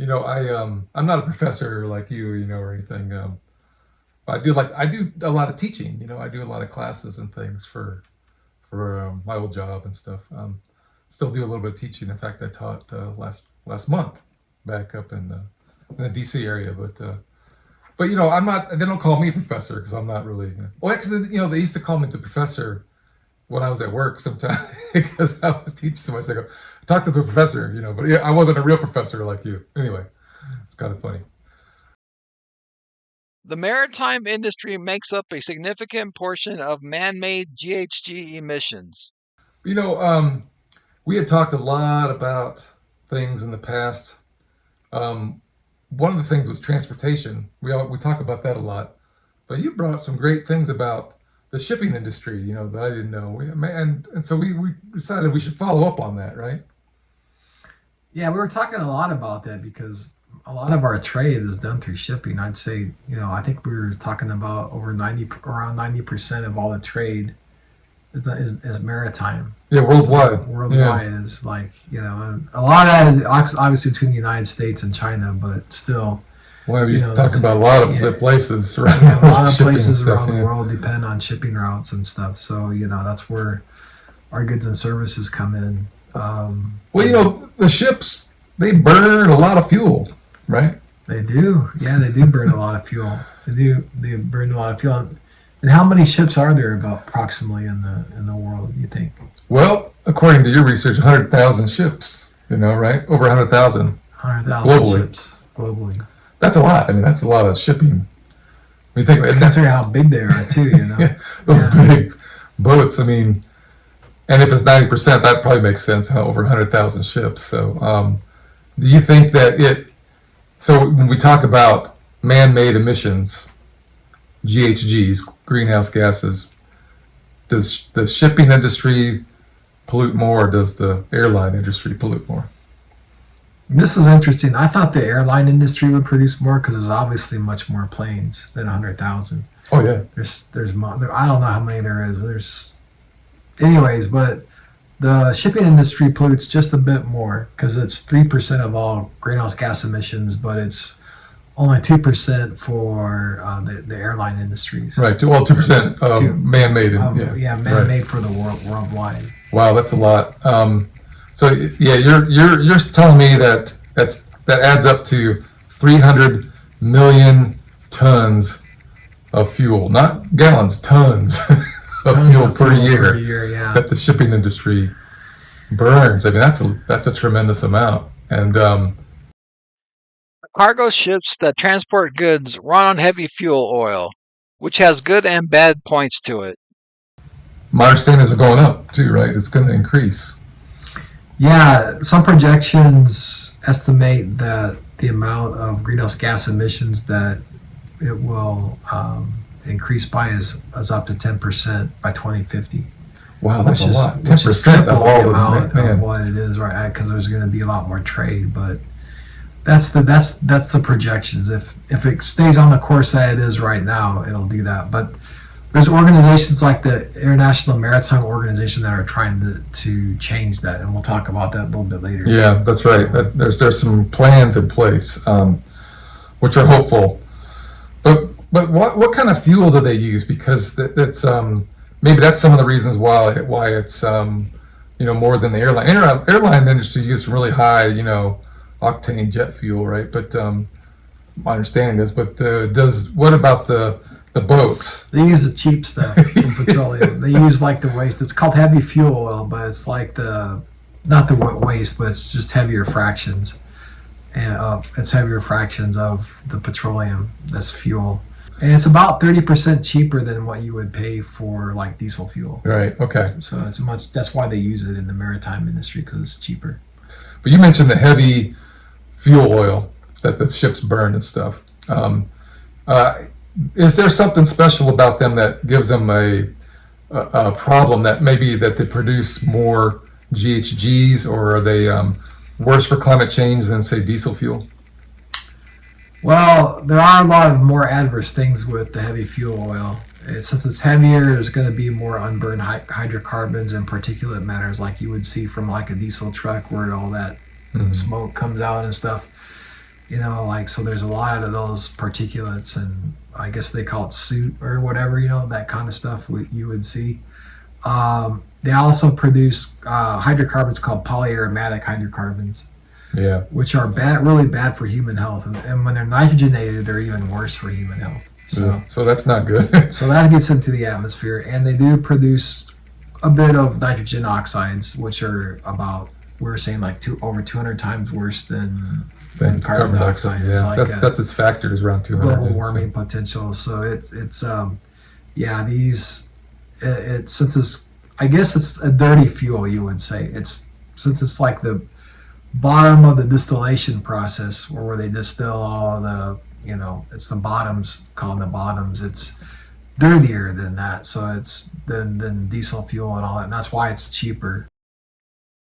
I'm not a professor like you, or anything. But I do a lot of teaching. I do a lot of classes and things for my old job and stuff. Still do a little bit of teaching. In fact, I taught last month back up in the DC area. But I'm not. They don't call me professor because I'm not really. Well, actually, they used to call me the professor when I was at work sometimes because I was teaching somebody. So they go, talk to the professor, But yeah, I wasn't a real professor like you. Anyway, it's kind of funny. The maritime industry makes up a significant portion of man-made GHG emissions. You know, we had talked a lot about things in the past. Um, One of the things was transportation. We talk about that a lot, but you brought up some great things about the shipping industry. That I didn't know. And so we decided we should follow up on that, right? Yeah, we were talking a lot about that because a lot of our trade is done through shipping. I'd say, I think we were talking about around 90% of all the trade is maritime. Yeah, worldwide. Worldwide is like, and a lot of that is obviously between the United States and China, but still. Well, you're talking about a lot of places, right? Yeah, a lot of places stuff, around the world depend on shipping routes and stuff. So, that's where our goods and services come in. Well, the ships, they burn a lot of fuel, right? They do. Yeah, they do burn a lot of fuel. They burn a lot of fuel. And how many ships are there approximately in the world, you think? Well, according to your research, 100,000 ships, right? Over 100,000. 100,000 globally. Ships globally. That's a lot. I mean, that's a lot of shipping. When you think about it, Consider how big they are, too, yeah, those big boats, and if it's 90%, that probably makes sense, over 100,000 ships. So do you think that so when we talk about man-made emissions, GHGs, greenhouse gases, does the shipping industry pollute more or does the airline industry pollute more? This is interesting. I thought the airline industry would produce more because there's obviously much more planes than 100,000. Oh, yeah. There's more. I don't know how many there is. Anyways, but the shipping industry pollutes just a bit more because it's 3% of all greenhouse gas emissions, but it's only 2% for the airline industries. Right. Well, 2% man-made. Man-made right. For the worldwide. Wow, that's a lot. So yeah, you're telling me that adds up to 300 million tons of fuel, not gallons, tons of fuel per year. Yeah. That the shipping industry burns. That's a tremendous amount. And Cargo ships that transport goods run on heavy fuel oil, which has good and bad points to it. my understanding is going up too, right? It's going to increase. Yeah, some projections estimate that the amount of greenhouse gas emissions that it will increase by is up to 10% by 2050. Wow, that's a lot. 10% of all the amount man. of what it is, right? Because there's going to be a lot more trade, but that's the projections. If it stays on the course that it is right now, it'll do that. But there's organizations like the International Maritime Organization that are trying to change that, and we'll talk about that a little bit later. Yeah, that's right. There's some plans in place, which are hopeful. But what kind of fuel do they use? Because that's maybe that's some of the reasons why it's more than the airline. Airline industry uses some really high octane jet fuel, right? But my understanding is, what about the boats? They use the cheap stuff from petroleum. They use like the waste. It's called heavy fuel oil, but it's like not the waste, but it's just heavier fractions. And it's heavier fractions of the petroleum that's fuel. And it's about 30% cheaper than what you would pay for like diesel fuel. Right. Okay. So that's why they use it in the maritime industry, because it's cheaper. But you mentioned the heavy fuel oil that the ships burn and stuff. Is there something special about them that gives them a problem that maybe that they produce more GHGs, or are they worse for climate change than, say, diesel fuel? Well, there are a lot of more adverse things with the heavy fuel oil. Since it's heavier, there's going to be more unburned hydrocarbons and particulate matters like you would see from like a diesel truck where all that smoke comes out and stuff. Like, so there's a lot of those particulates, and I guess they call it soot or whatever, that kind of stuff you would see. They also produce hydrocarbons called polyaromatic hydrocarbons, Yeah. which are really bad for human health. And when they're nitrogenated, they're even worse for human health. So that's not good. So that gets into the atmosphere, and they do produce a bit of nitrogen oxides, which are about, we're saying, like over 200 times worse than carbon dioxide. Yeah, It's like that's its factors around 200. global warming potential. So it's since it's, I guess it's a dirty fuel, you would say. Since it's like the bottom of the distillation process, where they distill all the, it's the bottoms, called the bottoms. It's dirtier than that, so it's than diesel fuel and all that, and that's why it's cheaper.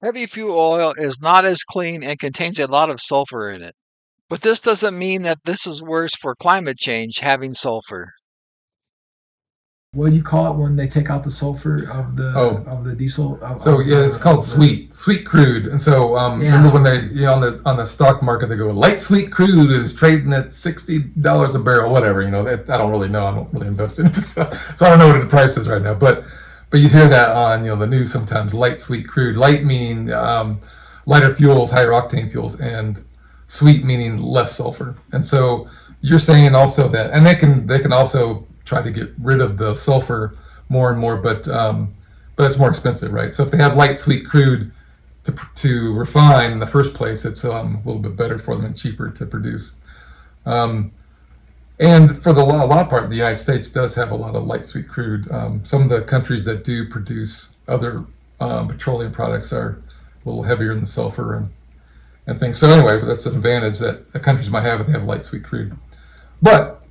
Heavy fuel oil is not as clean and contains a lot of sulfur in it. But this doesn't mean that this is worse for climate change having sulfur. What do you call it when they take out the sulfur of the diesel? So yeah, it's called sweet crude. And so remember when they on the stock market they go, light sweet crude is trading at $60 a barrel, whatever. I don't really know. I don't really invest in it, so I don't know what the price is right now. But you hear that on the news sometimes. Light sweet crude. Light meaning lighter fuels, higher octane fuels, and sweet meaning less sulfur. And so you're saying also that, and they can also try to get rid of the sulfur more and more, but it's more expensive, right? So if they have light sweet crude to refine in the first place, it's a little bit better for them and cheaper to produce. And for a lot part of the United States does have a lot of light sweet crude. Some of the countries that do produce other petroleum products are a little heavier in the sulfur and things. So anyway, that's an advantage that the countries might have if they have light sweet crude. But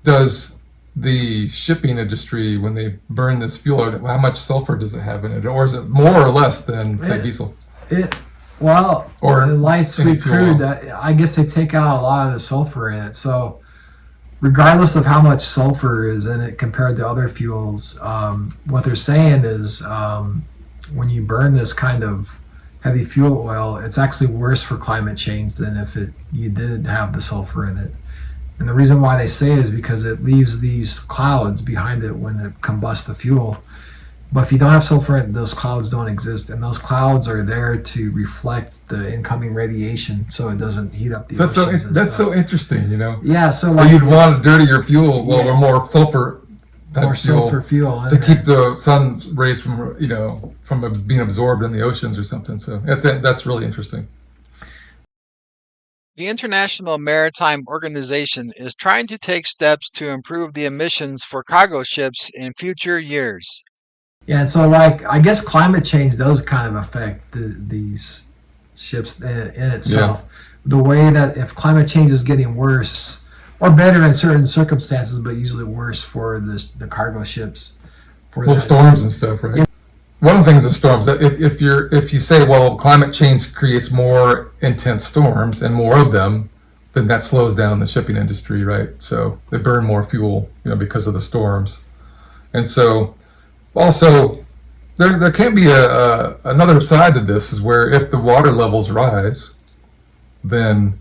does the shipping industry, when they burn this fuel, how much sulfur does it have in it, or is it more or less than say diesel? Or the light sweet crude, I guess they take out a lot of the sulfur in it. So regardless of how much sulfur is in it compared to other fuels, what they're saying is when you burn this kind of heavy fuel oil, it's actually worse for climate change than if you did have the sulfur in it. And the reason why they say is because it leaves these clouds behind it when it combusts the fuel. But if you don't have sulfur, those clouds don't exist, and those clouds are there to reflect the incoming radiation, so it doesn't heat up the oceans. That's so interesting, Yeah, so like you'd want a dirtier fuel, or more sulfur type fuel to keep the sun rays from being absorbed in the oceans or something. So that's really interesting. The International Maritime Organization is trying to take steps to improve the emissions for cargo ships in future years. Yeah, and so I guess climate change does kind of affect these ships in itself. Yeah. The way that if climate change is getting worse, or better in certain circumstances, but usually worse for the cargo ships. Storms and stuff, right? Yeah. One of the things is storms. That if you say, well, climate change creates more intense storms and more of them, then that slows down the shipping industry, right? So they burn more fuel, because of the storms. And so also there can be another side to this, is where if the water levels rise, then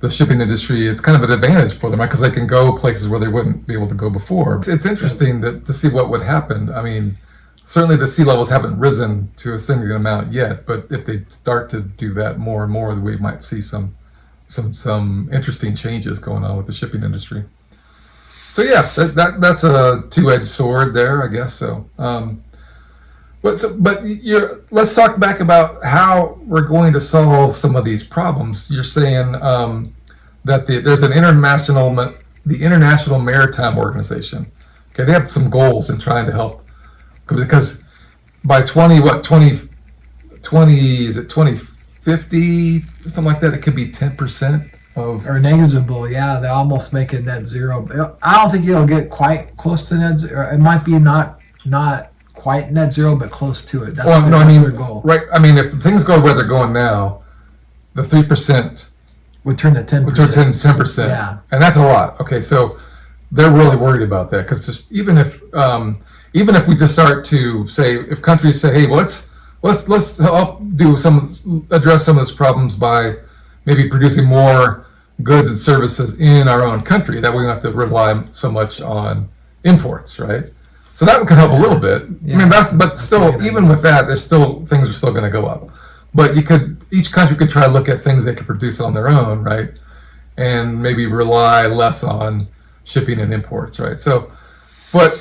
the shipping industry, it's kind of an advantage for them, right? Because they can go places where they wouldn't be able to go before. It's interesting to see what would happen. I mean, certainly the sea levels haven't risen to a significant amount yet, but if they start to do that more and more, we might see some interesting changes going on with the shipping industry. So yeah, that's a two-edged sword there, I guess so. Let's talk back about how we're going to solve some of these problems. You're saying that there's an the International Maritime Organization. Okay, they have some goals in trying to help. Because by 2050 or something like that, it could be 10% of, or negligible. Yeah, they almost make it net zero. I don't think it'll get quite close to net zero. It might be not quite net zero, but close to it. That's their goal. Right. I mean, if things go where they're going now, the 3% would turn to 10%. Would turn to 10%. Yeah, and that's a lot. Okay, so they're really worried about that, because even if we just start to say, if countries say, hey, let's help address some of these problems by maybe producing more goods and services in our own country, that we don't have to rely so much on imports, right? So that could help a little bit. Yeah. I mean, but still, even with that, there's still things are still going to go up. But each country could try to look at things they could produce on their own, right? And maybe rely less on shipping and imports, right? So, but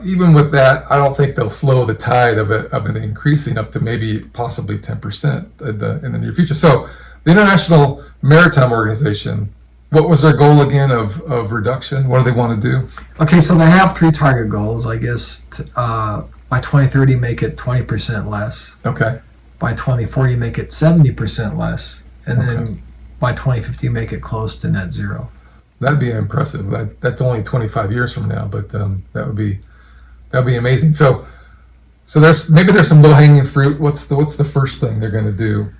even with that, I don't think they'll slow the tide of it increasing up to maybe possibly 10% in the near future. So, the International Maritime Organization, what was their goal again of reduction? What do they want to do? Okay, so they have 3 target goals. I guess by 2030, make it 20% less. Okay. By 2040, make it 70% less, and Okay. then by 2050, make it close to net zero. That'd be impressive. That's only 25 years from now, but that would be amazing. So there's some low hanging fruit. What's the first thing they're going to do?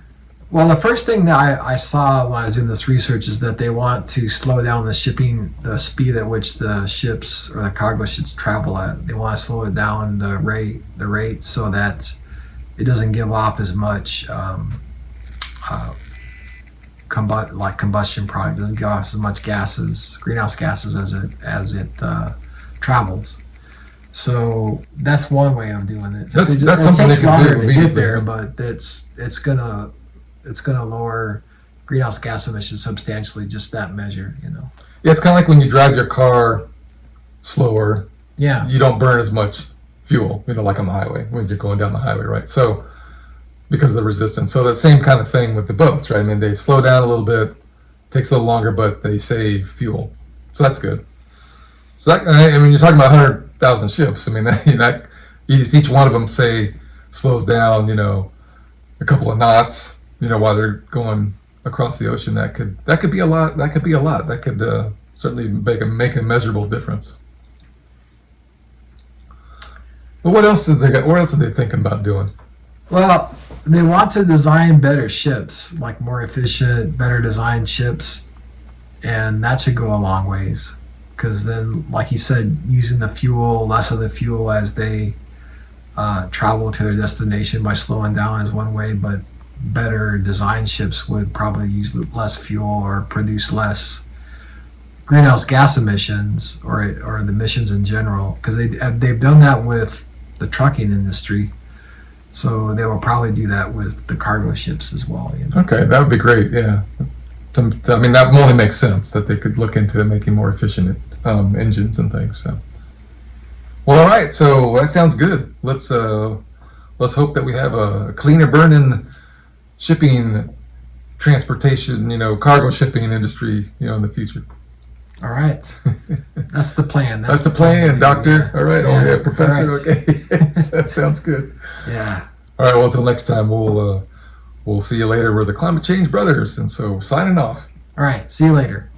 Well, the first thing that I saw when I was doing this research is that they want to slow down the speed at which the ships or the cargo ships travel at. They want to slow it down the rate so that it doesn't give off as much combustion product, doesn't give off as much greenhouse gases as it travels. So that's one way of doing it. That's something they takes can longer do to get immediately. there, but it's gonna lower greenhouse gas emissions substantially. Just that measure, Yeah, it's kind of like when you drive your car slower, Yeah. you don't burn as much fuel, like on the highway when you're going down the highway, right? So because of the resistance. So that same kind of thing with the boats, right? I mean, they slow down a little bit, takes a little longer, but they save fuel. So that's good. So I mean, you're talking about 100,000 ships. I mean, each one of them slows down, a couple of knots, while they're going across the ocean. That could be a lot. That could certainly make a measurable difference. But what else is what else are they thinking about doing? Well, they want to design better ships, like more efficient, better designed ships, and that should go a long ways. Because then, like you said, using less of the fuel as they travel to their destination by slowing down is one way, but better designed ships would probably use less fuel or produce less greenhouse gas emissions or the emissions in general. Because they've done that with the trucking industry. So they will probably do that with the cargo ships as well. Okay, that would be great. Yeah, I mean that only makes sense that they could look into making more efficient engines and things. So, well, all right. So that sounds good. Let's hope that we have a cleaner burning shipping, transportation, cargo shipping industry, in the future. All right, that's the plan. That's the plan, Doctor. All right, Yeah. Professor. All right. Okay, that sounds good. Yeah. All right. Well, until next time, we'll see you later. We're the Climate Change Brothers, and so signing off. All right. See you later.